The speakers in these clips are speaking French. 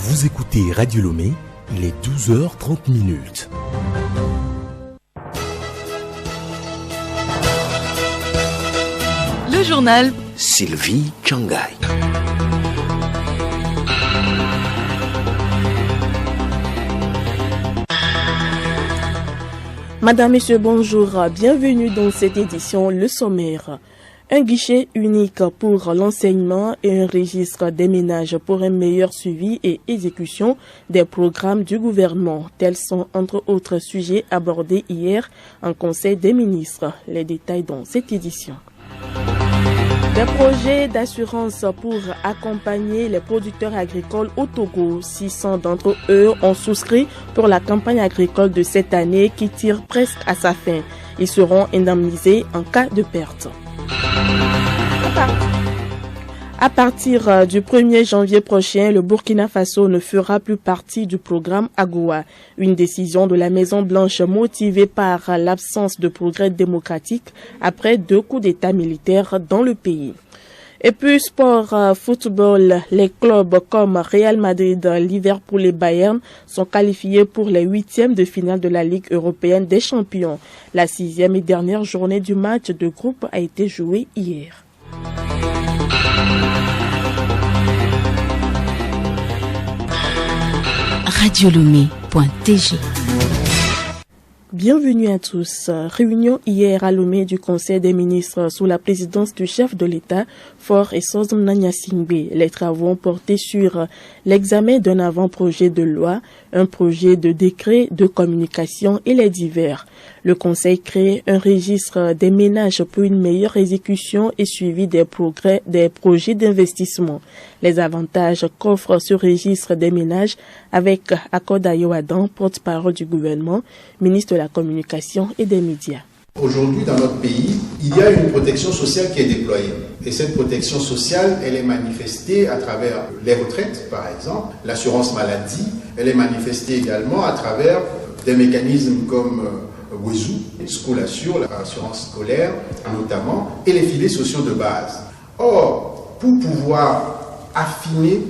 Vous écoutez Radio Lomé, il est 12h30. Le journal Sylvie Changai. Madame, Monsieur, bonjour. Bienvenue dans cette édition, le sommaire. Un guichet unique pour l'enseignement et un registre des ménages pour un meilleur suivi et exécution des programmes du gouvernement. Tels sont entre autres sujets abordés hier en Conseil des ministres. Les détails dans cette édition. Des projets d'assurance pour accompagner les producteurs agricoles au Togo. 600 d'entre eux ont souscrit pour la campagne agricole de cette année qui tire presque à sa fin. Ils seront indemnisés en cas de perte. À partir du 1er janvier prochain, le Burkina Faso ne fera plus partie du programme AGOA. Une décision de la Maison-Blanche motivée par l'absence de progrès démocratique après 2 coups d'État militaires dans le pays. Et puis sport, football, les clubs comme Real Madrid, Liverpool et Bayern sont qualifiés pour les 8e de finale de la Ligue européenne des champions. La 6e et dernière journée du match de groupe a été jouée hier. radiolomé.tg. Bienvenue à tous. Réunion hier à Lomé du Conseil des ministres sous la présidence du chef de l'État, Faure Essozom Nanyasingbe. Les travaux ont porté sur l'examen d'un avant-projet de loi, un projet de décret de communication et les divers. Le Conseil crée un registre des ménages pour une meilleure exécution et suivi des projets d'investissement. Les avantages qu'offre ce registre des ménages avec Akoda Yoadan, porte-parole du gouvernement, ministre de la Communication et des Médias. Aujourd'hui, dans notre pays, il y a une protection sociale qui est déployée. Et cette protection sociale, elle est manifestée à travers les retraites, par exemple, l'assurance maladie. Elle est manifestée également à travers des mécanismes comme Wezu, School Assure, l'assurance scolaire notamment, et les filets sociaux de base. Or, pour pouvoir affiner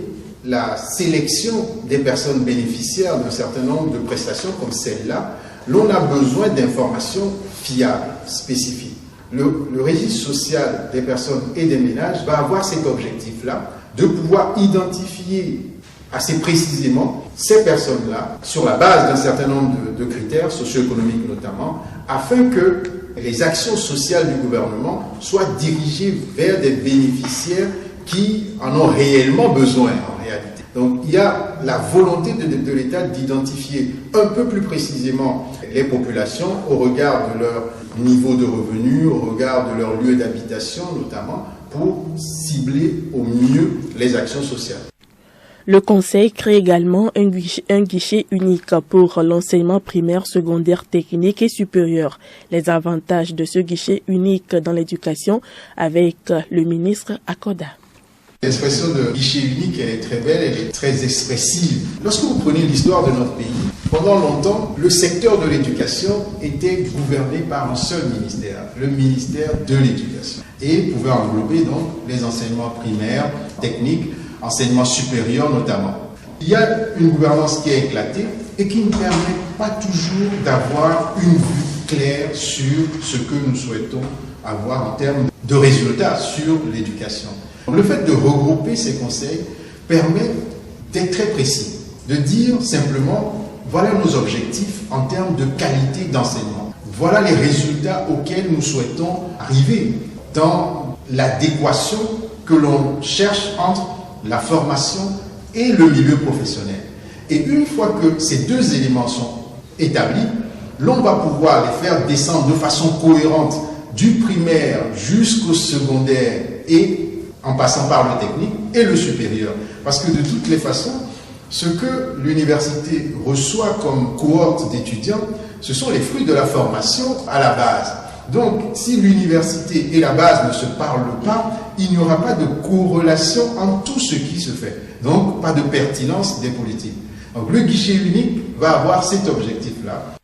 la sélection des personnes bénéficiaires d'un certain nombre de prestations comme celle-là, l'on a besoin d'informations fiables, spécifiques. Le registre social des personnes et des ménages va avoir cet objectif-là, de pouvoir identifier assez précisément ces personnes-là, sur la base d'un certain nombre de critères socio-économiques notamment, afin que les actions sociales du gouvernement soient dirigées vers des bénéficiaires qui en ont réellement besoin en réalité. Donc il y a la volonté de l'État d'identifier un peu plus précisément les populations au regard de leur niveau de revenus, au regard de leur lieu d'habitation notamment, pour cibler au mieux les actions sociales. Le Conseil crée également un guichet unique pour l'enseignement primaire, secondaire, technique et supérieur. Les avantages de ce guichet unique dans l'éducation avec le ministre Akoda. L'expression de guichet unique, elle est très belle, elle est très expressive. Lorsque vous prenez l'histoire de notre pays, pendant longtemps, le secteur de l'éducation était gouverné par un seul ministère, le ministère de l'Éducation, et pouvait englober donc les enseignements primaires, techniques, enseignement supérieur notamment. Il y a une gouvernance qui est éclatée et qui ne permet pas toujours d'avoir une vue claire sur ce que nous souhaitons avoir en termes de résultats sur l'éducation. Le fait de regrouper ces conseils permet d'être très précis, de dire simplement voilà nos objectifs en termes de qualité d'enseignement. Voilà les résultats auxquels nous souhaitons arriver dans l'adéquation que l'on cherche entre la formation et le milieu professionnel. Et une fois que ces 2 éléments sont établis, l'on va pouvoir les faire descendre de façon cohérente du primaire jusqu'au secondaire et en passant par le technique et le supérieur. Parce que de toutes les façons, ce que l'université reçoit comme cohorte d'étudiants, ce sont les fruits de la formation à la base. Donc, si l'université et la base ne se parlent pas, il n'y aura pas de corrélation entre tout ce qui se fait. Donc, pas de pertinence des politiques. Donc, le guichet unique va avoir cet objectif-là.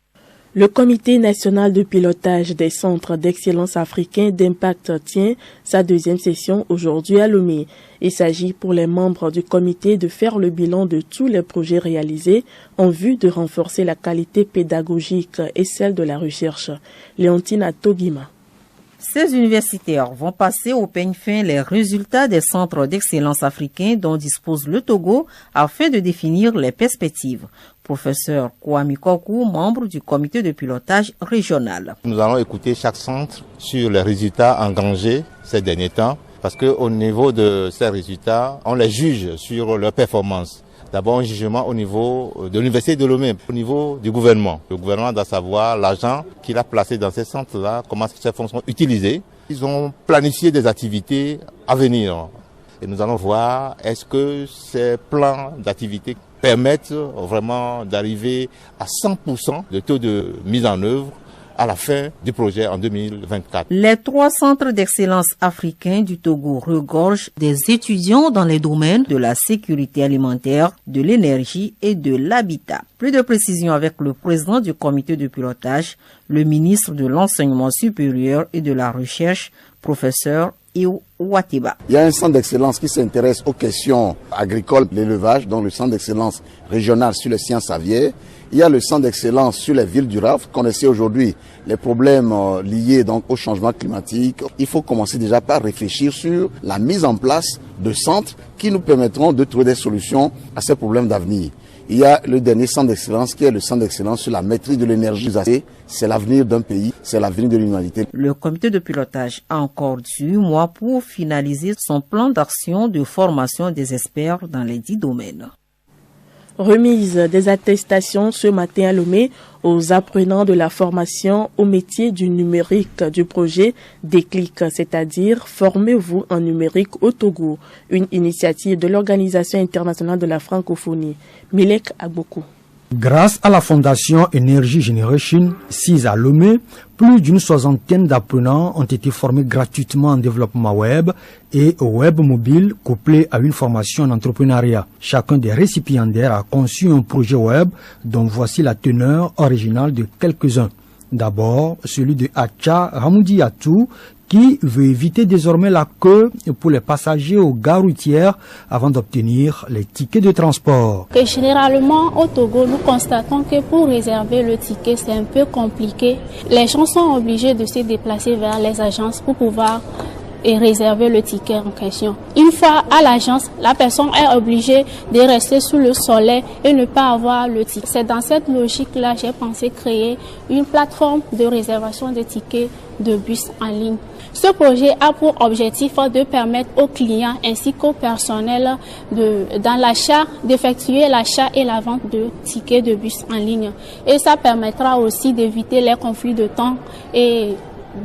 Le Comité national de pilotage des centres d'excellence africains d'impact tient sa deuxième session aujourd'hui à Lomé. Il s'agit pour les membres du comité de faire le bilan de tous les projets réalisés en vue de renforcer la qualité pédagogique et celle de la recherche. Léontine Atogima. Ces universitaires vont passer au peigne fin les résultats des centres d'excellence africains dont dispose le Togo afin de définir les perspectives. Professeur Kwame Kokou, membre du comité de pilotage régional. Nous allons écouter chaque centre sur les résultats engrangés ces derniers temps parce qu'au niveau de ces résultats, on les juge sur leur performance. D'abord un jugement au niveau de l'université de Lomé, au niveau du gouvernement. Le gouvernement doit savoir l'argent qu'il a placé dans ces centres-là, comment ces fonds sont utilisés. Ils ont planifié des activités à venir. Et nous allons voir est-ce que ces plans d'activité permettent vraiment d'arriver à 100% de taux de mise en œuvre à la fin du projet en 2024. Les 3 centres d'excellence africains du Togo regorgent des étudiants dans les domaines de la sécurité alimentaire, de l'énergie et de l'habitat. Plus de précisions avec le président du comité de pilotage, le ministre de l'enseignement supérieur et de la recherche, professeur Iou Ouatiba. Il y a un centre d'excellence qui s'intéresse aux questions agricoles, l'élevage, dont le centre d'excellence régional sur les sciences aviaires. Il y a le centre d'excellence sur les villes durables. Vous connaissez aujourd'hui les problèmes liés donc au changement climatique. Il faut commencer déjà par réfléchir sur la mise en place de centres qui nous permettront de trouver des solutions à ces problèmes d'avenir. Il y a le dernier centre d'excellence qui est le centre d'excellence sur la maîtrise de l'énergie. C'est l'avenir d'un pays, c'est l'avenir de l'humanité. Le comité de pilotage a encore 18 mois pour finaliser son plan d'action de formation des experts dans les 10 domaines. Remise des attestations ce matin à Lomé aux apprenants de la formation au métier du numérique du projet Déclic, c'est-à-dire Formez-vous en numérique au Togo, une initiative de l'Organisation internationale de la francophonie. Milek Agbokou. Grâce à la fondation Energy Generation, 6 à Lomé, plus d'une 60aine d'apprenants ont été formés gratuitement en développement web et au web mobile couplé à une formation en entrepreneuriat. Chacun des récipiendaires a conçu un projet web dont voici la teneur originale de quelques-uns. D'abord, celui de Acha Ramoudiatou, qui veut éviter désormais la queue pour les passagers aux gares routières avant d'obtenir les tickets de transport. Généralement, au Togo, nous constatons que pour réserver le ticket, c'est un peu compliqué. Les gens sont obligés de se déplacer vers les agences pour pouvoir réserver le ticket en question. Une fois à l'agence, la personne est obligée de rester sous le soleil et ne pas avoir le ticket. C'est dans cette logique-là que j'ai pensé créer une plateforme de réservation de tickets de bus en ligne. Ce projet a pour objectif de permettre aux clients ainsi qu'au personnel d'effectuer l'achat et la vente de tickets de bus en ligne. Et ça permettra aussi d'éviter les conflits de temps et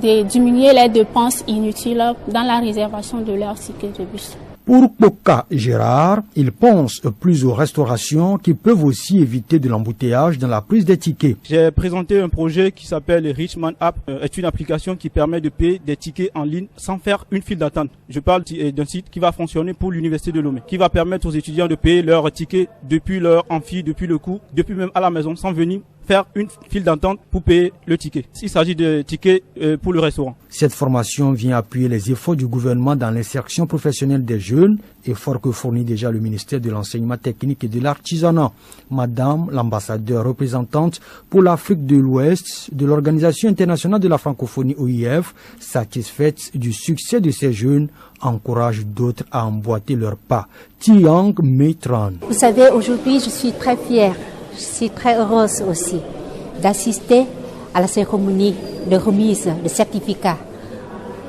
de diminuer les dépenses inutiles dans la réservation de leurs tickets de bus. Pour Poka Gérard, il pense plus aux restaurations qui peuvent aussi éviter de l'embouteillage dans la prise des tickets. J'ai présenté un projet qui s'appelle Richman App. C'est une application qui permet de payer des tickets en ligne sans faire une file d'attente. Je parle d'un site qui va fonctionner pour l'université de Lomé, qui va permettre aux étudiants de payer leurs tickets depuis leur amphi, depuis le cours, depuis même à la maison, sans venir faire une file d'attente pour payer le ticket. Il s'agit de tickets pour le restaurant. Cette formation vient appuyer les efforts du gouvernement dans l'insertion professionnelle des jeunes, effort que fournit déjà le ministère de l'Enseignement technique et de l'Artisanat. Madame l'ambassadeur représentante pour l'Afrique de l'Ouest de l'Organisation internationale de la francophonie OIF, satisfaite du succès de ces jeunes, encourage d'autres à emboîter leurs pas. Tiang Metran. Vous savez, aujourd'hui, je suis très fière. Je suis très heureuse aussi d'assister à la cérémonie de remise de certificats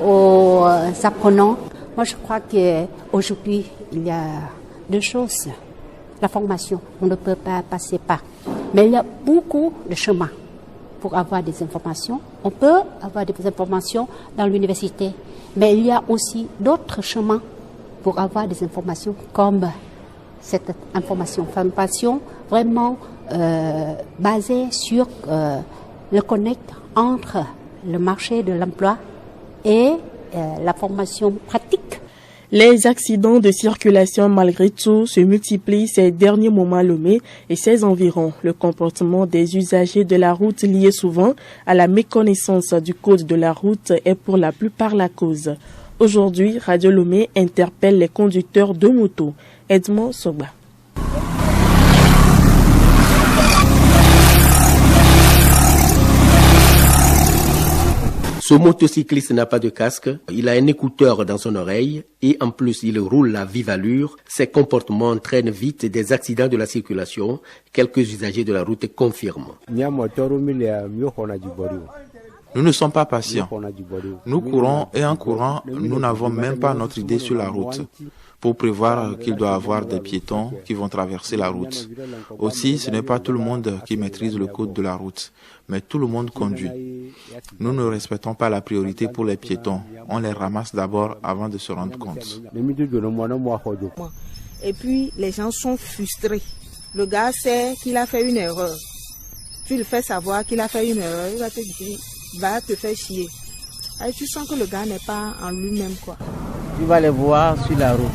aux apprenants. Moi, je crois qu'aujourd'hui, il y a 2 choses. La formation, on ne peut pas passer par. Mais il y a beaucoup de chemins pour avoir des informations. On peut avoir des informations dans l'université, mais il y a aussi d'autres chemins pour avoir des informations comme cette information vraiment basée sur le connect entre le marché de l'emploi et la formation pratique. Les accidents de circulation malgré tout se multiplient ces derniers moments à Lomé et ses environs. Le comportement des usagers de la route lié souvent à la méconnaissance du code de la route est pour la plupart la cause. Aujourd'hui, Radio Lomé interpelle les conducteurs de moto. Edmond Sogba. Ce motocycliste n'a pas de casque, il a un écouteur dans son oreille et en plus il roule à vive allure. Ses comportements entraînent vite des accidents de la circulation. Quelques usagers de la route confirment. Nous ne sommes pas patients. Nous courons et en courant, nous n'avons même pas notre idée sur la route pour prévoir qu'il doit y avoir des piétons qui vont traverser la route. Aussi, ce n'est pas tout le monde qui maîtrise le code de la route, mais tout le monde conduit. Nous ne respectons pas la priorité pour les piétons. On les ramasse d'abord avant de se rendre compte. Et puis, les gens sont frustrés. Le gars sait qu'il a fait une erreur. Tu lui fais savoir qu'il a fait une erreur, il va te dire, va te faire chier. Et tu sens que le gars n'est pas en lui-même, quoi. Tu vas les voir sur la route,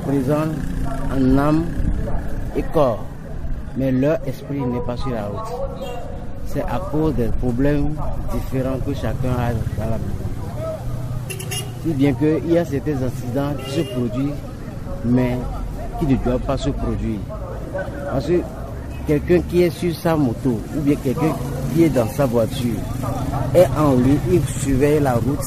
présents en âme et corps, mais leur esprit n'est pas sur la route. C'est à cause des problèmes différents que chacun a dans la maison. Si bien qu'il y a certains accidents qui se produisent, mais qui ne doivent pas se produire. Parce que quelqu'un qui est sur sa moto, ou bien quelqu'un qui est dans sa voiture, est en lui, il surveille la route.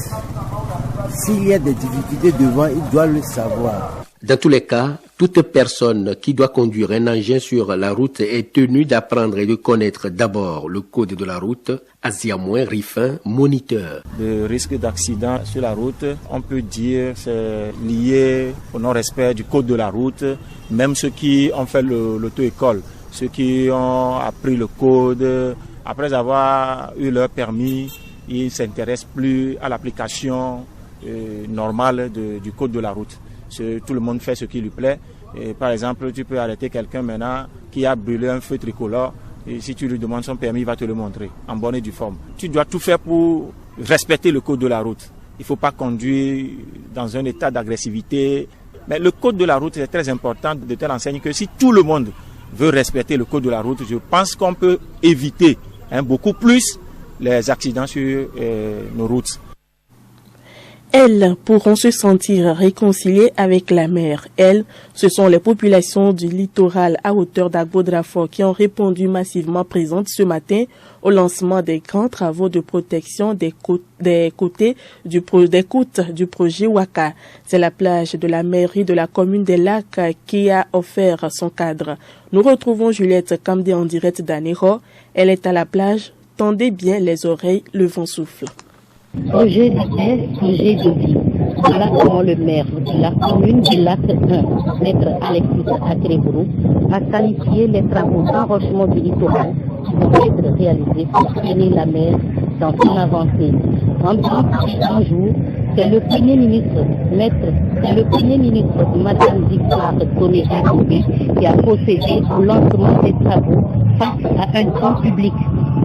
S'il y a des difficultés devant, il doit le savoir. Dans tous les cas, toute personne qui doit conduire un engin sur la route est tenue d'apprendre et de connaître d'abord le code de la route. Asiamoin Riffin, moniteur. Le risque d'accident sur la route, on peut dire, c'est lié au non-respect du code de la route. Même ceux qui ont fait l'auto-école, ceux qui ont appris le code, après avoir eu leur permis, ils ne s'intéressent plus à l'application normale du code de la route. Tout le monde fait ce qui lui plaît. Et par exemple, tu peux arrêter quelqu'un maintenant qui a brûlé un feu tricolore. Et si tu lui demandes son permis, il va te le montrer en bonne et due forme. Tu dois tout faire pour respecter le code de la route. Il ne faut pas conduire dans un état d'agressivité. Mais le code de la route est très important de telle enseigne que si tout le monde veut respecter le code de la route, je pense qu'on peut éviter beaucoup plus les accidents sur nos routes. Elles pourront se sentir réconciliées avec la mer. Elles, ce sont les populations du littoral à hauteur d'Agbo-Drafort qui ont répondu massivement présentes ce matin au lancement des grands travaux de protection des côtes du projet Waka. C'est la plage de la mairie de la commune des Lacs qui a offert son cadre. Nous retrouvons Juliette Kamdé en direct d'Anéro. Elle est à la plage. Tendez bien les oreilles, le vent souffle. Projet de projet de vie. Voilà comment le maire de la commune du Lac 1, maître Alexis Akrebourou, a qualifié les travaux d'enrochement du littoral qui vont être réalisés pour freiner la mer dans son avancée. En jour, c'est le Premier ministre, Madame Victoire Toné-Jacobi, qui a procédé au lancement des travaux face à un grand public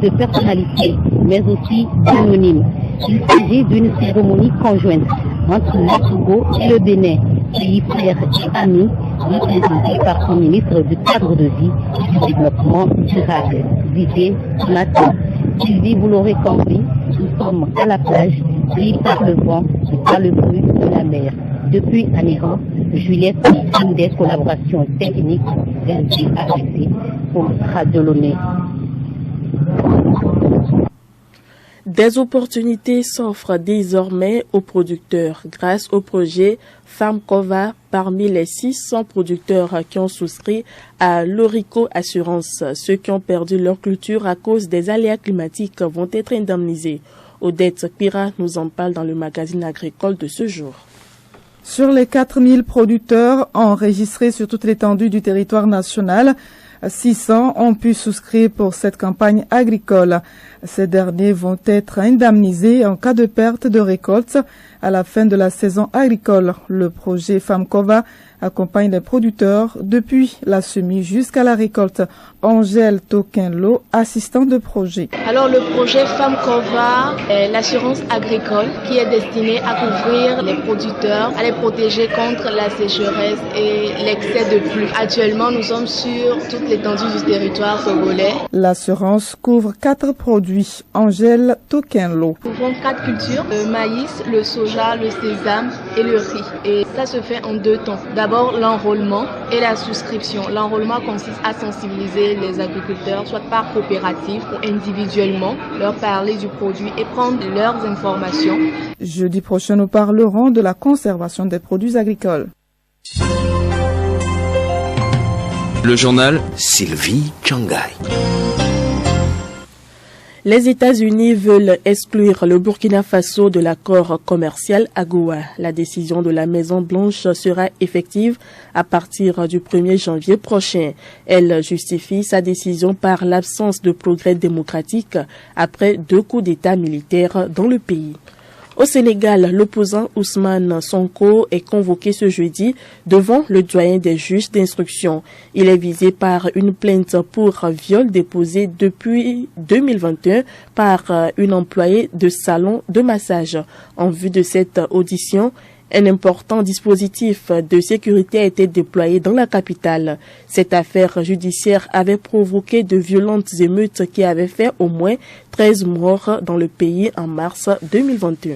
de personnalités, mais aussi anonymes. Il s'agit d'une cérémonie conjointe entre le Togo et le Bénin, pays frères et amis, représentés par son ministre du cadre de vie et du développement durable, Didier Matin. Sylvie, vous l'aurez compris, nous sommes à la plage, pris par le vent et par le bruit de la mer. Depuis Anéran, Juliette une des collaborations techniques RDAC pour Radio Lomé. Des opportunités s'offrent désormais aux producteurs grâce au projet Farmcova. Parmi les 600 producteurs qui ont souscrit à l'Orico Assurance, ceux qui ont perdu leur culture à cause des aléas climatiques vont être indemnisés. Odette Pira nous en parle dans le magazine agricole de ce jour. Sur les 4000 producteurs enregistrés sur toute l'étendue du territoire national, 600 ont pu souscrire pour cette campagne agricole. Ces derniers vont être indemnisés en cas de perte de récolte à la fin de la saison agricole. Le projet FAMCOVA accompagne les producteurs depuis la semis jusqu'à la récolte. Angèle Toquinlo, assistante de projet. Alors le projet FAMCOVA est l'assurance agricole qui est destinée à couvrir les producteurs, à les protéger contre la sécheresse et l'excès de pluie. Actuellement, nous sommes sur toute l'étendue du territoire togolais. L'assurance couvre 4 produits. Angèle Toquinlo. Nous couvrons 4 cultures, le maïs, le soja, le sésame et le riz. Et ça se fait en 2 temps. D'abord l'enrôlement et la souscription. L'enrôlement consiste à sensibiliser les agriculteurs, soit par coopérative ou individuellement, leur parler du produit et prendre leurs informations. Jeudi prochain, nous parlerons de la conservation des produits agricoles. Le journal Sylvie Changai. Les États-Unis veulent exclure le Burkina Faso de l'accord commercial AGOA. La décision de la Maison-Blanche sera effective à partir du 1er janvier prochain. Elle justifie sa décision par l'absence de progrès démocratique après 2 coups d'État militaires dans le pays. Au Sénégal, l'opposant Ousmane Sonko est convoqué ce jeudi devant le doyen des juges d'instruction. Il est visé par une plainte pour viol déposée depuis 2021 par une employée de salon de massage. En vue de cette audition, un important dispositif de sécurité a été déployé dans la capitale. Cette affaire judiciaire avait provoqué de violentes émeutes qui avaient fait au moins 13 morts dans le pays en mars 2021.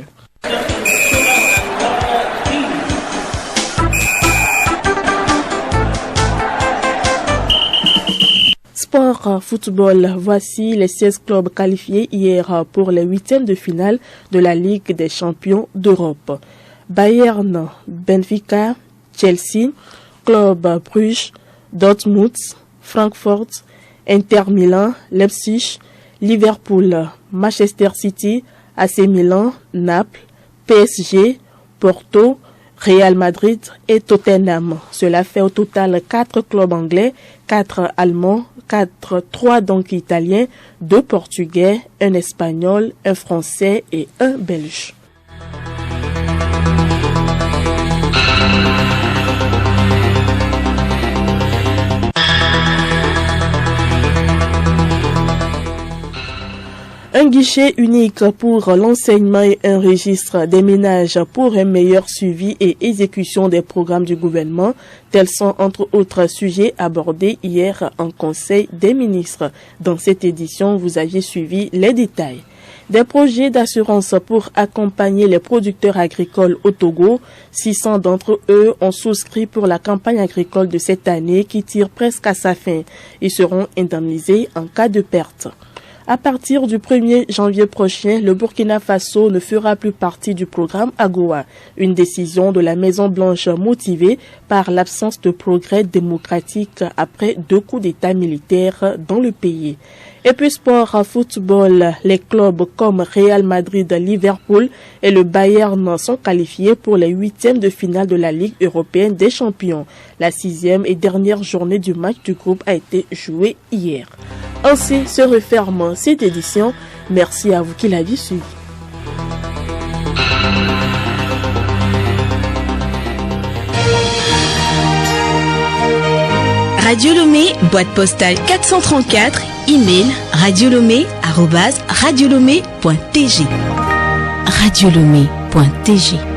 Sport football, voici les 16 clubs qualifiés hier pour les 8e de finale de la Ligue des champions d'Europe. Bayern, Benfica, Chelsea, Club Brugge, Dortmund, Francfort, Inter Milan, Leipzig, Liverpool, Manchester City, AC Milan, Naples, PSG, Porto, Real Madrid et Tottenham. Cela fait au total 4 clubs anglais, 4 allemands, 3 donc italiens, 2 portugais, 1 espagnol, 1 français et 1 belge. Un guichet unique pour l'enseignement et un registre des ménages pour un meilleur suivi et exécution des programmes du gouvernement, tels sont entre autres sujets abordés hier en Conseil des ministres. Dans cette édition, vous aviez suivi les détails. Des projets d'assurance pour accompagner les producteurs agricoles au Togo. 600 d'entre eux ont souscrit pour la campagne agricole de cette année qui tire presque à sa fin. Ils seront indemnisés en cas de perte. À partir du 1er janvier prochain, le Burkina Faso ne fera plus partie du programme AGOA, une décision de la Maison-Blanche motivée par l'absence de progrès démocratique après 2 coups d'État militaires dans le pays. Et puis sport football, les clubs comme Real Madrid, Liverpool et le Bayern sont qualifiés pour les 8e de finale de la Ligue européenne des champions. La 6e et dernière journée du match du groupe a été jouée hier. Ainsi se referme cette édition. Merci à vous qui l'avez suivi. Radio Lomé, boîte postale 434, email radiolomé@radiolomé.tg. radiolomé.tg